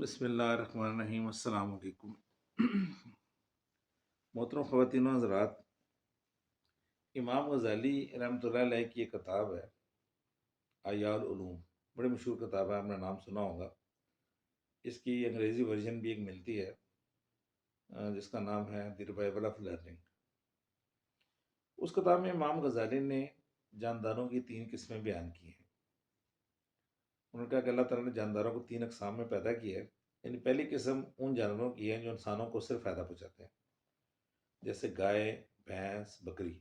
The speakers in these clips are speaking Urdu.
بسم اللہ الرحمن الرحیم۔ السلام علیکم۔ محترم خواتین و حضرات، امام غزالی رحمۃ اللہ علیہ کی ایک کتاب ہے احیاء العلوم، بڑی مشہور کتاب ہے، آپ نے نام سنا ہوگا۔ اس کی انگریزی ورژن بھی ایک ملتی ہے جس کا نام ہے دی ریوائول آف لرننگ۔ اس کتاب میں امام غزالی نے جانداروں کی 3 قسمیں بیان کی ہیں۔ انہوں نے کہا کہ اللہ تعالیٰ نے جانداروں کو 3 اقسام میں پیدا کیا ہے۔ یعنی پہلی قسم ان جانوروں کی ہے جو انسانوں کو صرف فائدہ پہنچاتے ہیں، جیسے گائے، بھینس، بکری۔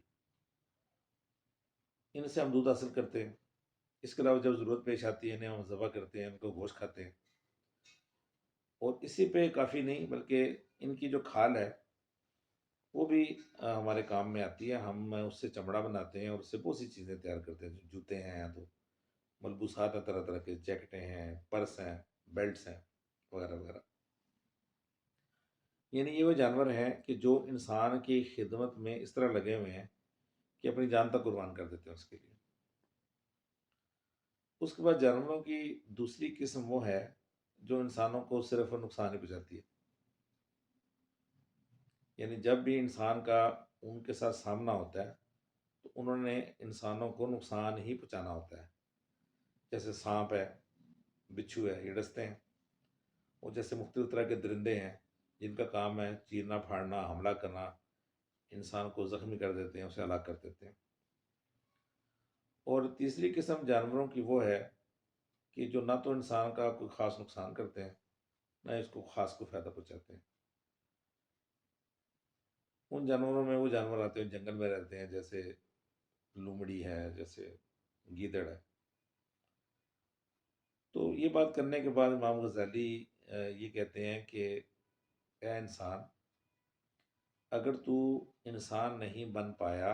ان سے ہم دودھ حاصل کرتے ہیں، اس کے علاوہ جب ضرورت پیش آتی ہے انہیں ہم ذبح کرتے ہیں، ان کو گوشت کھاتے ہیں۔ اور اسی پہ کافی نہیں بلکہ ان کی جو کھال ہے وہ بھی ہمارے کام میں آتی ہے۔ ہم اس سے چمڑا بناتے ہیں اور اس سے بہت سی چیزیں تیار کرتے ہیں، جوتے ہیں، تو ملبوسات ہیں، طرح طرح کے جیکٹیں ہیں، پرس ہیں، بیلٹس ہیں، وغیرہ وغیرہ۔ یعنی یہ وہ جانور ہیں کہ جو انسان کی خدمت میں اس طرح لگے ہوئے ہیں کہ اپنی جان تک قربان کر دیتے ہیں اس کے لیے۔ اس کے بعد جانوروں کی دوسری قسم وہ ہے جو انسانوں کو صرف نقصان ہی پہنچاتی ہے۔ یعنی جب بھی انسان کا ان کے ساتھ سامنا ہوتا ہے تو انہوں نے انسانوں کو نقصان ہی پہنچانا ہوتا ہے، جیسے سانپ ہے، بچھو ہے، یہ ڈستے ہیں۔ اور جیسے مختلف طرح کے درندے ہیں جن کا کام ہے چیرنا، پھاڑنا، حملہ کرنا، انسان کو زخمی کر دیتے ہیں، اسے ہلاک کر دیتے ہیں۔ اور تیسری قسم جانوروں کی وہ ہے کہ جو نہ تو انسان کا کوئی خاص نقصان کرتے ہیں، نہ اس کو خاص کوئی فائدہ پہنچاتے ہیں۔ ان جانوروں میں وہ جانور آتے ہیں جنگل میں رہتے ہیں، جیسے لومڑی ہے، جیسے گیدڑ ہے۔ تو یہ بات کرنے کے بعد امام غزالی یہ کہتے ہیں کہ اے انسان، اگر تو انسان نہیں بن پایا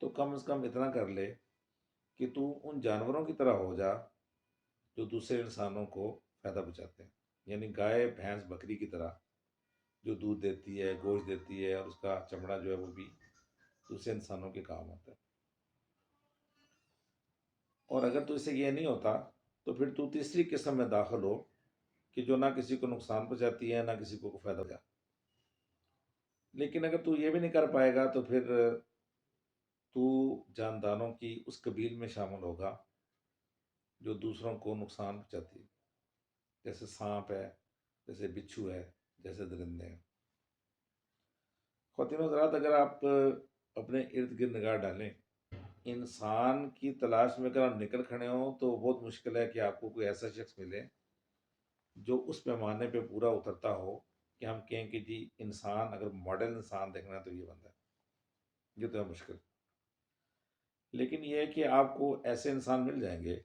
تو کم از کم اتنا کر لے کہ تو ان جانوروں کی طرح ہو جا جو دوسرے انسانوں کو فائدہ پہنچاتے ہیں۔ یعنی گائے، بھینس، بکری کی طرح جو دودھ دیتی ہے، گوشت دیتی ہے، اور اس کا چمڑا جو ہے وہ بھی دوسرے انسانوں کے کام آتا ہے۔ اور اگر تو اس سے یہ نہیں ہوتا تو پھر تو تیسری قسم میں داخل ہو کہ جو نہ کسی کو نقصان پہنچاتی ہے، نہ کسی کو فائدہ پہنچاتی ہے۔ لیکن اگر تو یہ بھی نہیں کر پائے گا تو پھر تو جانداروں کی اس قبیل میں شامل ہوگا جو دوسروں کو نقصان پہنچاتی ہے، جیسے سانپ ہے، جیسے بچھو ہے، جیسے درندے ہیں۔ خواتین و حضرات، اگر آپ اپنے ارد گرد نگاہ ڈالیں، انسان کی تلاش میں اگر آپ نکل کھڑے ہوں تو بہت مشکل ہے کہ آپ کو کوئی ایسا شخص ملے جو اس پیمانے پہ پورا اترتا ہو کہ ہم کہیں کہ جی انسان، اگر ماڈرن انسان دیکھنا ہے تو یہ بندہ ہے۔ یہ تو ہے مشکل۔ لیکن یہ ہے کہ آپ کو ایسے انسان مل جائیں گے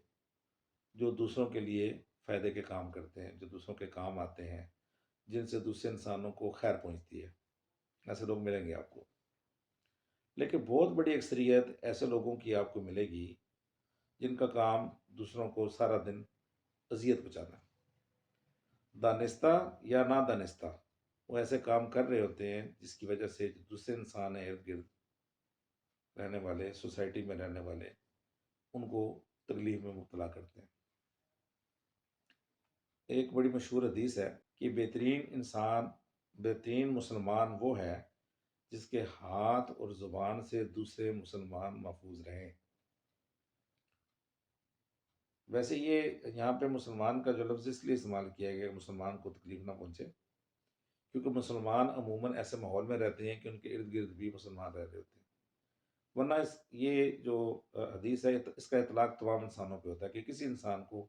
جو دوسروں کے لیے فائدے کے کام کرتے ہیں، جو دوسروں کے کام آتے ہیں، جن سے دوسرے انسانوں کو خیر پہنچتی ہے۔ ایسے لوگ ملیں گے آپ کو۔ لیکن بہت بڑی اکثریت ایسے لوگوں کی آپ کو ملے گی جن کا کام دوسروں کو سارا دن اذیت پہنچانا ہے، دانستہ یا نہ دانستہ۔ وہ ایسے کام کر رہے ہوتے ہیں جس کی وجہ سے جو دوسرے انسان ہیں ارد گرد رہنے والے، سوسائٹی میں رہنے والے، ان کو تکلیف میں مبتلا کرتے ہیں۔ ایک بڑی مشہور حدیث ہے کہ بہترین انسان، بہترین مسلمان وہ ہے جس کے ہاتھ اور زبان سے دوسرے مسلمان محفوظ رہیں۔ ویسے یہ یہاں پہ مسلمان کا جو لفظ اس لیے استعمال کیا گیا کہ مسلمان کو تکلیف نہ پہنچے، کیونکہ مسلمان عموماً ایسے ماحول میں رہتے ہیں کہ ان کے ارد گرد بھی مسلمان رہ رہے ہوتے ہیں۔ ورنہ یہ جو حدیث ہے اس کا اطلاق تمام انسانوں پہ ہوتا ہے کہ کسی انسان کو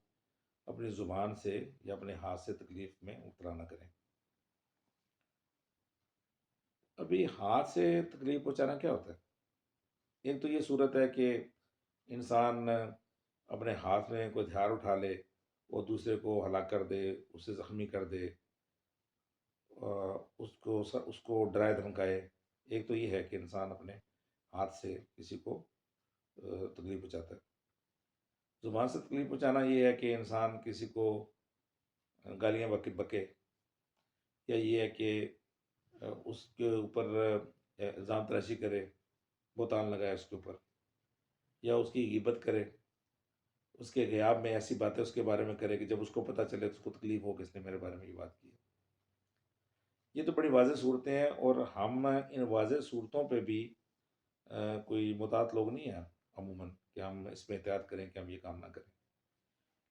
اپنی زبان سے یا اپنے ہاتھ سے تکلیف میں مبتلا نہ کریں۔ ابھی ہاتھ سے تکلیف پہنچانا کیا ہوتا ہے؟ ایک تو یہ صورت ہے کہ انسان اپنے ہاتھ میں کوئی ہتھیار اٹھا لے اور دوسرے کو ہلاک کر دے، اسے زخمی کر دے، اس کو ڈرائے دھمکائے۔ ایک تو یہ ہے کہ انسان اپنے ہاتھ سے کسی کو تکلیف پہنچاتا ہے۔ زبان سے تکلیف پہنچانا یہ ہے کہ انسان کسی کو گالیاں بکے، یا یہ ہے کہ اس کے اوپر الزام تراشی کرے، بہتان لگائے اس کے اوپر، یا اس کی غیبت کرے، اس کے غیاب میں ایسی باتیں اس کے بارے میں کرے کہ جب اس کو پتہ چلے تو اس کو تکلیف ہو کہ اس نے میرے بارے میں یہ بات کی ہے۔ یہ تو بڑی واضح صورتیں ہیں، اور ہم ان واضح صورتوں پہ بھی کوئی محتاط لوگ نہیں ہیں عموماً کہ ہم اس میں احتیاط کریں کہ ہم یہ کام نہ کریں۔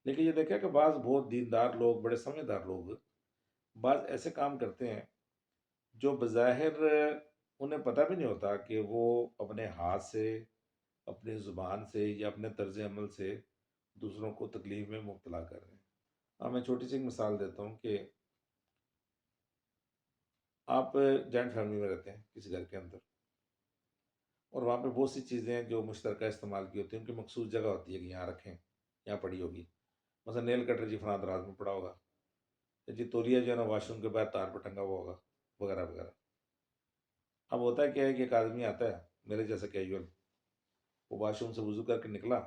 لیکن یہ دیکھا کہ بعض بہت دیندار لوگ، بڑے سمجھدار لوگ، بعض ایسے کام کرتے ہیں جو بظاہر انہیں پتہ بھی نہیں ہوتا کہ وہ اپنے ہاتھ سے، اپنی زبان سے یا اپنے طرز عمل سے دوسروں کو تکلیف میں مبتلا کر رہے ہیں۔ اب میں چھوٹی سی ایک مثال دیتا ہوں کہ آپ جوائنٹ فیملی میں رہتے ہیں کسی گھر کے اندر، اور وہاں پہ بہت سی چیزیں ہیں جو مشترکہ استعمال کی ہوتی ہیں، ان کی مخصوص جگہ ہوتی ہے کہ یہاں رکھیں، یہاں پڑی ہوگی۔ مثلا نیل کٹر جی فلاں دراز میں پڑا ہوگا، جی تولیہ جو ہے نا واش روم کے بعد تار پہ ٹنگا ہوا ہوگا، وغیرہ وغیرہ۔ اب ہوتا ہے کیا ہے کہ ایک آدمی آتا ہے میرے جیسا کیجول، وہ واش روم سے وضو کر کے نکلا،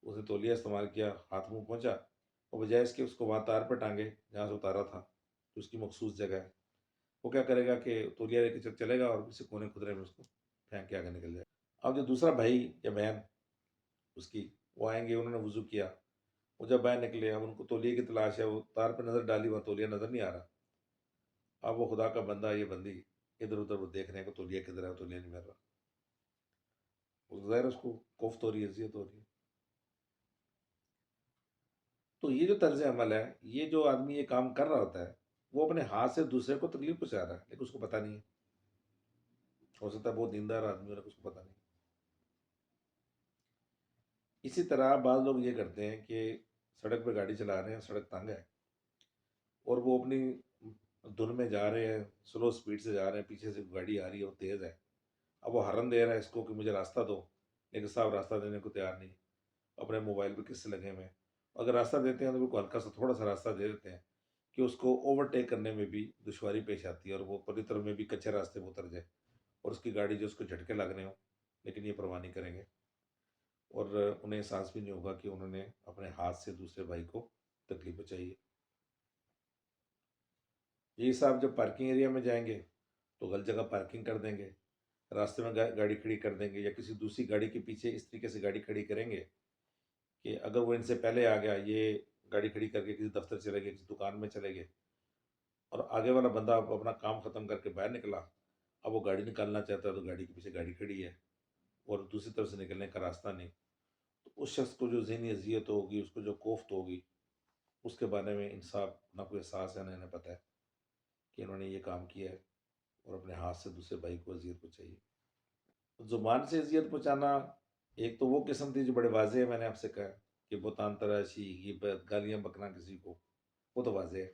اس نے تولیہ استعمال کیا، ہاتھ منہ پہنچا، اور بجائے اس کے اس کو وہاں تار پہ ٹانگے جہاں سے اتارا تھا، تو اس کی مخصوص جگہ ہے، وہ کیا کرے گا کہ تولیہ لے کے چلے گا اور کسی کونے خدرے میں اس کو پھینک کے آگے نکل جائے گا۔ اب جو دوسرا بھائی یا بہن اس کی، وہ آئیں گے، انہوں نے وضو کیا، وہ جب باہر نکلے، اب ان کو تولیے کی تلاش ہے، وہ تار پہ نظر ڈالی، وہاں تولیہ نظر نہیں آ رہا۔ اب وہ خدا کا بندہ یہ بندی ادھر ادھر وہ دیکھ رہے ہیں کہ تولیہ کدھر ہے، تولیہ نہیں مل رہا، ظاہر اس کو کوفت ہو رہی ہے، اذیت ہو رہی ہے۔ تو یہ جو طرز عمل ہے، یہ جو آدمی یہ کام کر رہا ہوتا ہے، وہ اپنے ہاتھ سے دوسرے کو تکلیف پہنچا رہا ہے، لیکن اس کو پتہ نہیں ہے۔ ہو سکتا ہے بہت دیندار آدمی ہو، لیکن اس کو پتہ نہیں۔ اسی طرح بعض لوگ یہ کرتے ہیں کہ سڑک پہ گاڑی چلا رہے ہیں، سڑک تنگ ہے، اور وہ اپنی دھن میں جا رہے ہیں، سلو سپیڈ سے جا رہے ہیں، پیچھے سے گاڑی آ رہی ہے، وہ تیز ہے، اب وہ ہارن دے رہا ہے اس کو کہ مجھے راستہ دو، لیکن صاحب راستہ دینے کو تیار نہیں، اپنے موبائل پہ کس سے لگے ہوئے ہیں۔ اگر راستہ دیتے ہیں تو بالکل ہلکا سا تھوڑا سا راستہ دے دیتے ہیں کہ اس کو اوورٹیک کرنے میں بھی دشواری پیش آتی ہے، اور وہ پلی طرف میں بھی کچے راستے پہ اتر جائے، اور اس کی گاڑی جو اس کو جھٹکے لگ رہے ہوں، لیکن یہ پرواہ نہیں کریں گے، اور انہیں احساس بھی نہیں ہوگا کہ انہوں نے اپنے ہاتھ سے دوسرے بھائی کو تکلیف پہنچائی ہے۔ یہی صاحب جب پارکنگ ایریا میں جائیں گے تو غلط جگہ پارکنگ کر دیں گے، راستے میں گاڑی کھڑی کر دیں گے، یا کسی دوسری گاڑی کے پیچھے اس طریقے سے گاڑی کھڑی کریں گے کہ اگر وہ ان سے پہلے آ گیا، یہ گاڑی کھڑی کر کے کسی دفتر چلے گئے، کسی دکان میں چلے گئے، اور آگے والا بندہ اپنا کام ختم کر کے باہر نکلا، اب وہ گاڑی نکالنا چاہتا ہے تو گاڑی کے پیچھے گاڑی کھڑی ہے، اور دوسری طرف سے نکلنے کا راستہ نہیں، تو اس شخص کو جو ذہنی اذیت ہوگی، اس کو جو کوفت ہوگی، اس کے بارے میں انصاف نہ کوئی احساس ہے، نہ انہیں پتہ ہے کہ انہوں نے یہ کام کیا ہے اور اپنے ہاتھ سے دوسرے بھائی کو اذیت پہنچائی ہے۔ زبان سے اذیت پہنچانا ایک تو وہ قسم تھی جو بڑے واضح ہے، میں نے آپ سے کہا کہ بہتان تراشی، غیبت، گالیاں بکنا کسی کو، وہ تو واضح ہے۔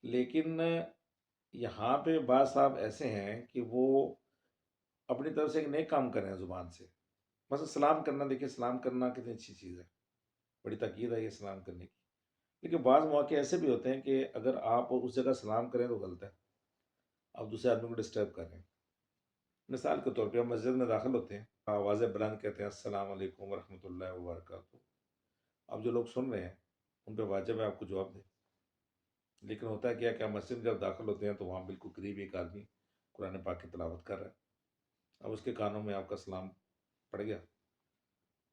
لیکن یہاں پہ بعض صاحب ایسے ہیں کہ وہ اپنی طرف سے ایک نیک کام کر رہے ہیں زبان سے، مثلا سلام کرنا، دیکھیں سلام کرنا کتنی اچھی چیز ہے، بڑی تاکید ہے یہ سلام کرنے کی، لیکن بعض مواقع ایسے بھی ہوتے ہیں کہ اگر آپ اس جگہ سلام کریں تو غلط ہے، آپ دوسرے آدمی کو ڈسٹرب کر رہے ہیں۔ مثال کے طور پہ ہم مسجد میں داخل ہوتے ہیں، آوازیں بلند کہتے ہیں السلام علیکم ورحمۃ اللہ وبرکاتہ، اب جو لوگ سن رہے ہیں ان پہ واجب ہے آپ کو جواب دیں، لیکن ہوتا ہے کیا کہ آپ مسجد میں جب داخل ہوتے ہیں تو وہاں بالکل قریب ایک آدمی قرآن پاک کی تلاوت کر رہا ہے، اب اس کے کانوں میں آپ کا سلام پڑ گیا،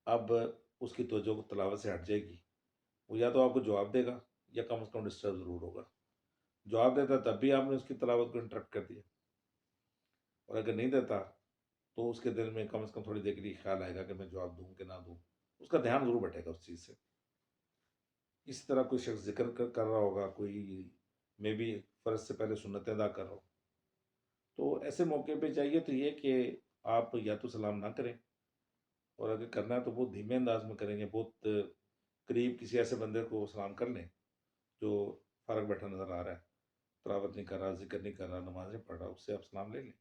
اب اس کی توجہ کو تلاوت سے ہٹ جائے گی، وہ یا تو آپ کو جواب دے گا یا کم از کم ڈسٹرب ضرور ہوگا، جواب دیتا تب بھی آپ نے اس کی تلاوت کو انٹرپٹ کر دیا، اور اگر نہیں دیتا تو اس کے دل میں کم از کم تھوڑی دیر کے لیے خیال آئے گا کہ میں جواب دوں کہ نہ دوں، اس کا دھیان ضرور بٹے گا اس چیز سے۔ اسی طرح کوئی شخص ذکر کر رہا ہوگا، کوئی میں بھی فرض سے پہلے سنتیں ادا کر رہا ہوں، تو ایسے موقع پہ چاہیے تو یہ کہ آپ یا تو سلام نہ کریں، اور اگر کرنا ہے تو بہت دھیمے انداز میں کریں گے، بہت قریب کسی ایسے بندے کو سلام کر لیں جو فارغ بیٹھا نظر آ رہا ہے، تلاوت نہیں کر رہا، ذکر نہیں کر رہا، نماز نہیں پڑھ رہا، اس سے آپ سلام لے لیں۔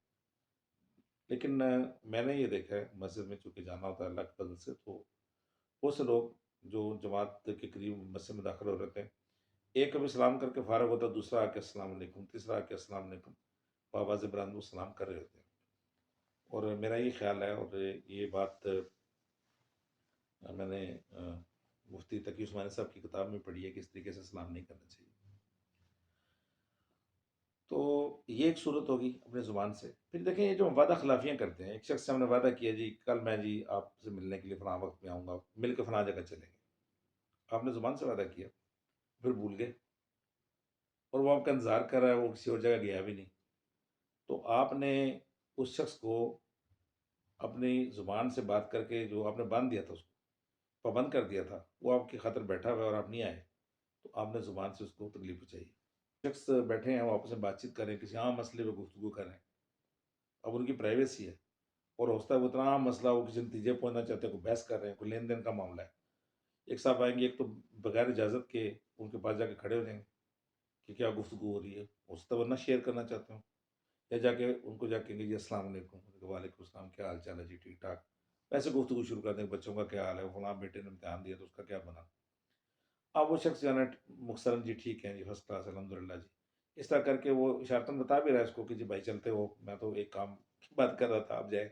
لیکن میں نے یہ دیکھا ہے مسجد میں چونکہ جانا ہوتا ہے اللہ کے فضل سے، تو بہت سے لوگ جو جماعت کے قریب مسجد میں داخل ہو رہے تھے، ایک کبھی سلام کر کے فارغ ہوتا، دوسرا آ کے السلام علیکم، تیسرا آ کے السلام علیکم، آواز بلند وہ سلام کر رہے ہوتے ہیں، اور میرا یہ خیال ہے، اور یہ بات میں نے مفتی تقی عثمانی صاحب کی کتاب میں پڑھی ہے کہ اس طریقے سے سلام نہیں کرنا چاہیے۔ تو یہ ایک صورت ہوگی اپنے زبان سے. پھر دیکھیں یہ جو ہم وعدہ خلافیاں کرتے ہیں، ایک شخص سے ہم نے وعدہ کیا جی کل میں جی آپ سے ملنے کے لیے فلاں وقت میں آؤں گا، مل کے فلاں جگہ چلیں گے. آپ نے زبان سے وعدہ کیا، پھر بھول گئے، اور وہ آپ کا انتظار کر رہا ہے، وہ کسی اور جگہ گیا بھی نہیں. تو آپ نے اس شخص کو اپنی زبان سے بات کر کے جو آپ نے باندھ دیا تھا، اس کو پابند کر دیا تھا، وہ آپ کی خاطر بیٹھا ہوا ہے اور آپ نہیں آئے، تو آپ نے زبان سے اس کو تکلیف پہنچائی. شخص بیٹھے ہیں، وہ آپس میں بات چیت کریں، کسی عام مسئلے پہ گفتگو کریں، اب ان کی پرائیویسی ہے، اور ہوتا ہے وہ اتنا عام مسئلہ، وہ کسی نتیجے پہنچنا چاہتے ہیں، کوئی بحث کر رہے ہیں، کوئی لین دین کا معاملہ ہے. ایک صاحب آئیں گے، ایک تو بغیر اجازت کے ان کے پاس جا کے کھڑے ہو جائیں گے کہ کیا گفتگو ہو رہی ہے، ہو سکتا ہے ورنہ شیئر کرنا چاہتے ہوں، یا جا کے ان کو جا کے کہیں گے جی السلام علیکم، وعلیکم السلام، کیا حال چال ہے جی، ٹھیک ٹھاک. ویسے گفتگو شروع کر دیں گے، بچوں کا کیا حال ہے، فلاں بیٹے نے امتحان دیا تو اس کا کیا بنا. اب وہ شخص جو ہے نا مختصراً جی ٹھیک ہے جی، فرسٹ کلاس الحمد للہ جی، اس طرح کر کے وہ اشارتاً بتا بھی رہا ہے اس کو کہ جی بھائی چلتے ہو، میں تو ایک کام کی بات کر رہا تھا آپ جائے،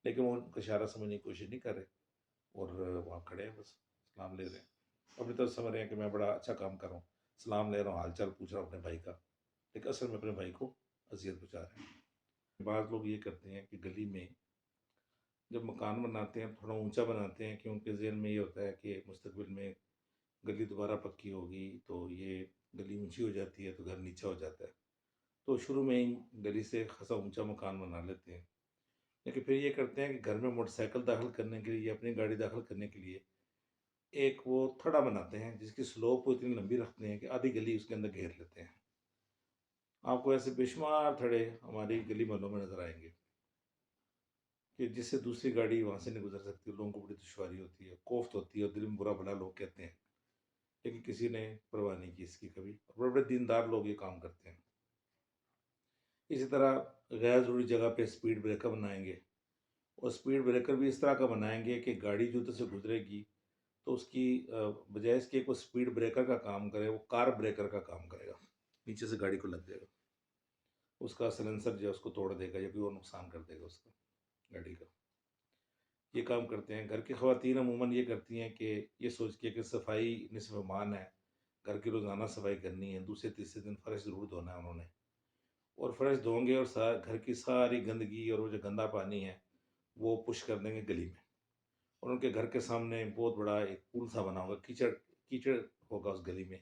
لیکن وہ ان کا اشارہ سمجھنے کی کوشش نہیں کر رہے، اور وہاں کھڑے ہیں بس سلام لے رہے ہیں، اپنی طرف سمجھ رہے ہیں کہ میں بڑا اچھا کام کر رہا ہوں، سلام لے رہا ہوں، حال چال پوچھ رہا ہوں اپنے بھائی کا، لیکن اصل میں اپنے بھائی کو اذیت پہنچا رہے ہیں. بعض لوگ یہ کرتے ہیں کہ گلی میں جب مکان بناتے ہیں تھوڑا اونچا بناتے ہیں، کہ ان کے ذہن میں یہ ہوتا ہے کہ مستقبل میں گلی دوبارہ پکی ہوگی تو یہ گلی اونچی ہو جاتی ہے تو گھر نیچا ہو جاتا ہے، تو شروع میں ہی گلی سے خاصا اونچا مکان بنا لیتے ہیں. لیکن پھر یہ کرتے ہیں کہ گھر میں موٹر سائیکل داخل کرنے کے لیے یا اپنی گاڑی داخل کرنے کے لیے ایک وہ تھڑا بناتے ہیں جس کی سلوپ وہ اتنی لمبی رکھتے ہیں کہ آدھی گلی اس کے اندر گھیر لیتے ہیں. آپ کو ایسے بے شمار تھڑے ہماری گلی محلوں میں نظر آئیں گے کہ جس سے دوسری گاڑی وہاں سے نہیں گزر سکتی، لوگوں کو بڑی دشواری ہوتی ہے، کوفت ہوتی ہے، اور دل میں برا بھلا لوگ کہتے ہیں، لیکن کسی نے پرواہ نہیں کی اس کی کبھی. بڑے بڑے دیندار لوگ یہ کام کرتے ہیں. اسی طرح غیر ضروری جگہ پہ اسپیڈ بریکر بنائیں گے، اور اسپیڈ بریکر بھی اس طرح کا بنائیں گے کہ گاڑی جو ادھر سے گزرے گی تو اس کی بجائے اس کے وہ اسپیڈ بریکر کا کام کرے، وہ کار بریکر کا کام کرے گا، نیچے سے گاڑی کو لگ جائے گا، اس کا سلنسر جو ہے اس کو توڑ دے گا یا کوئی اور نقصان کر دے گا اس کا گاڑی کا. یہ کام کرتے ہیں. گھر کی خواتین عموماً یہ کرتی ہیں کہ یہ سوچ کے کہ صفائی نصف ایمان ہے، گھر کی روزانہ صفائی کرنی ہے، دوسرے تیسرے دن فرش ضرور دھونا ہے انہوں نے، اور فرش دھویں گے اور گھر کی ساری گندگی اور وہ جو گندا پانی ہے وہ پش کر دیں گے گلی میں. اور ان کے گھر کے سامنے بہت بڑا ایک پول سا بنا ہوگا، کیچڑ کیچڑ ہوگا اس گلی میں،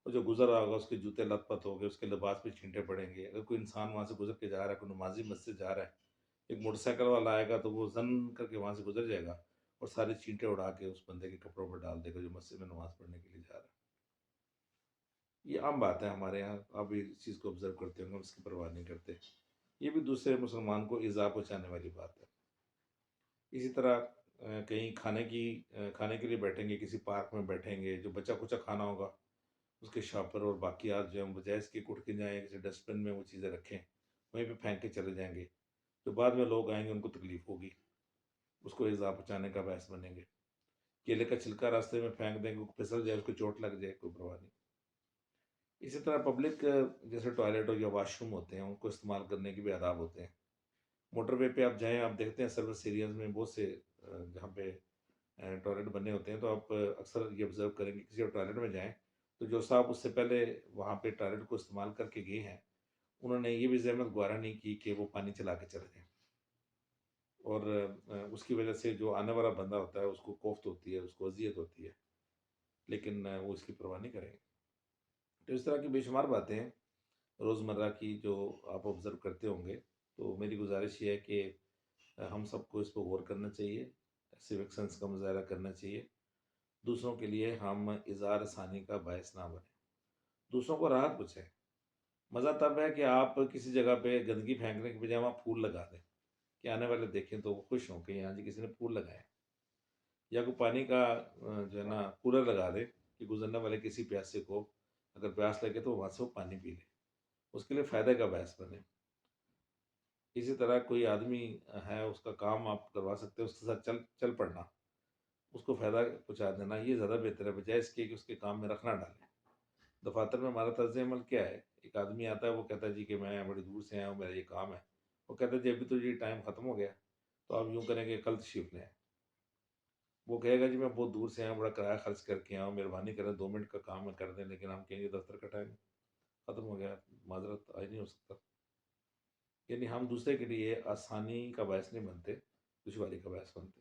اور جو گزر رہا ہوگا اس کے جوتے لت پت ہو گئے، اس کے لباس پہ چھینٹے پڑیں گے. اگر کوئی انسان وہاں سے گزر کے جا رہا ہے، کوئی نمازی مسجد جا رہا ہے، ایک موٹر سائیکل والا آئے گا تو وہ زن کر کے وہاں سے گزر جائے گا اور سارے چینٹے اڑا کے اس بندے کے کپڑوں پر ڈال دے گا جو مسجد میں نماز پڑھنے کے لیے جا رہا ہے. یہ عام بات ہے ہمارے یہاں، آپ بھی اس چیز کو آبزرو کرتے ہوں گے، ہم اس کی پرواہ نہیں کرتے. یہ بھی دوسرے مسلمان کو ایذا پہنچانے والی بات ہے. اسی طرح کہیں کھانے کے لیے بیٹھیں گے، کسی پارک میں بیٹھیں گے، جو بچا کچا کھانا ہوگا اس کے شاپر اور باقیات جو ہیں بجائے اس کے اٹھ کے جائیں کسی ڈسٹ بن میں وہ چیزیں رکھیں، وہیں پہ پھینک کے چلے جائیں گے، جو بعد میں لوگ آئیں گے ان کو تکلیف ہوگی، اس کو ایذا پہنچانے کا باعث بنیں گے. کیلے کا چھلکا راستے میں پھینک دیں گے، وہ پھسل جائے، اس کو چوٹ لگ جائے، کوئی پرواہ نہیں. اسی طرح پبلک جیسے ٹوائلٹ ہو یا واش روم ہوتے ہیں ان کو استعمال کرنے کے بھی آداب ہوتے ہیں. موٹر وے پہ آپ جائیں، آپ دیکھتے ہیں سروس ایریاز میں بہت سے جہاں پہ ٹوائلٹ بنے ہوتے ہیں، تو آپ اکثر یہ آبزرو کریں گے کسی اور ٹوائلٹ میں جائیں تو جو صاحب اس سے پہلے وہاں پہ ٹوائلٹ کو استعمال کر کے گئے ہیں انہوں نے یہ بھی زحمت گوارا نہیں کی کہ وہ پانی چلا کے چلے جائیں، اور اس کی وجہ سے جو آنے والا بندہ ہوتا ہے اس کو کوفت ہوتی ہے، اس کو اذیت ہوتی ہے، لیکن وہ اس کی پرواہ نہیں کریں گے. تو اس طرح کی بے شمار باتیں ہیں روزمرہ کی جو آپ آبزرو کرتے ہوں گے. تو میری گزارش یہ ہے کہ ہم سب کو اس پہ غور کرنا چاہیے، سیوک سینس کا مظاہرہ کرنا چاہیے، دوسروں کے لیے ہم اظہار ثانی کا باعث نہ بنیں، دوسروں کو راحت پہنچائیں. مزہ تب ہے کہ آپ کسی جگہ پہ گندگی پھینکنے کے بجائے وہاں پھول لگا دیں کہ آنے والے دیکھیں تو وہ خوش ہوں کہ یہاں جی کسی نے پھول لگائے، یا کوئی پانی کا جو ہے نا کولر لگا دے کہ گزرنے والے کسی پیاسے کو اگر پیاس لگے تو وہاں سے وہ پانی پی لے، اس کے لیے فائدہ کا باعث بنے. اسی طرح کوئی آدمی ہے اس کا کام آپ کروا سکتے ہیں، اس کے ساتھ چل پڑنا، اس کو فائدہ پہنچا دینا، یہ زیادہ بہتر ہے بجائے اس کے کہ اس کے کام میں رکھنا ڈالیں. دفاتر میں ہمارا طرز عمل کیا ہے، ایک آدمی آتا ہے وہ کہتا ہے جی کہ میں بڑی دور سے آیا ہوں، میرا یہ کام ہے، وہ کہتا ہے جی ابھی تو جی ٹائم ختم ہو گیا، تو آپ یوں کریں گے کل تشریف لیں. وہ کہے گا جی میں بہت دور سے آیا ہوں، بڑا کرایہ خرچ کر کے آیا ہوں، مہربانی کریں 2 منٹ کا کام میں کر دیں، لیکن ہم کہیں گے دفتر کا ٹائم ہے. ختم ہو گیا، معذرت آج نہیں ہو سکتا. یعنی ہم دوسرے کے لیے آسانی کا باعث نہیں بنتے، دشواری کا باعث بنتے.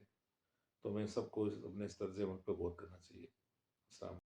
تو میں سب کو اپنے اس طرز عمل پہ غور کرنا چاہیے. السلام